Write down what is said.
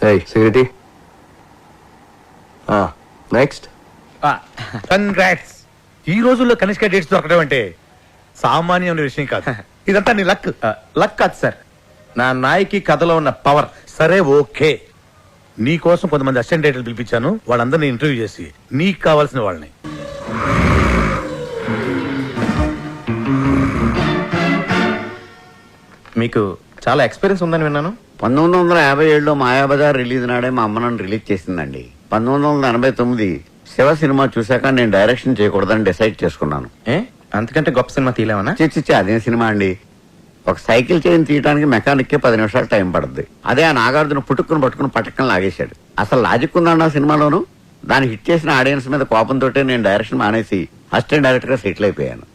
Security next. Congrats. ఈ రోజుల్లో Kanishka dates దొరకడం అంటే సామాన్యమైన విషయం కాదు. ఇదంతా నీ లక్. లక్ కాదు సార్, నా నాయకి కథలో ఉన్న పవర్. సరే ఓకే, నీ కోసం కొంతమంది అసిస్టెంట్ డైరెక్టర్లు పిలిపించాను. వాళ్ళందరినీ ఇంటర్వ్యూ చేసి నీకు కావాల్సిన వాళ్ళని. మీకు చాలా ఎక్స్పీరియన్స్ ఉందని విన్నాను. 1957లో మాయాబజార్ రిలీజ్ నాడే మా అమ్మ నన్ను రిలీజ్ చేసిందండి. 1989 శివ సినిమా చూశాక నేను డైరెక్షన్ చేయకూడదని డిసైడ్ చేసుకున్నాను. అంతకంటే గొప్ప సినిమా తీయలేమన్నా? చిచ్చి అదేం సినిమా అండి. ఒక సైకిల్ చైన్ తీయడానికి మెకానిక్ కే 10 నిమిషాలు టైం పడుద్ది. అదే ఆ నాగార్జున పుట్టుకుని పట్టుకుని పట్టకం లాగేశాడు. అసలు లాజిక్ ఉందన్న సినిమాలోను. దాన్ని హిట్ చేసిన ఆడియన్స్ మీద కోపంతో నేను డైరెక్షన్ మానేసి అసిస్టెంట్ డైరెక్టర్ గా సెటిల్ అయిపోయాను.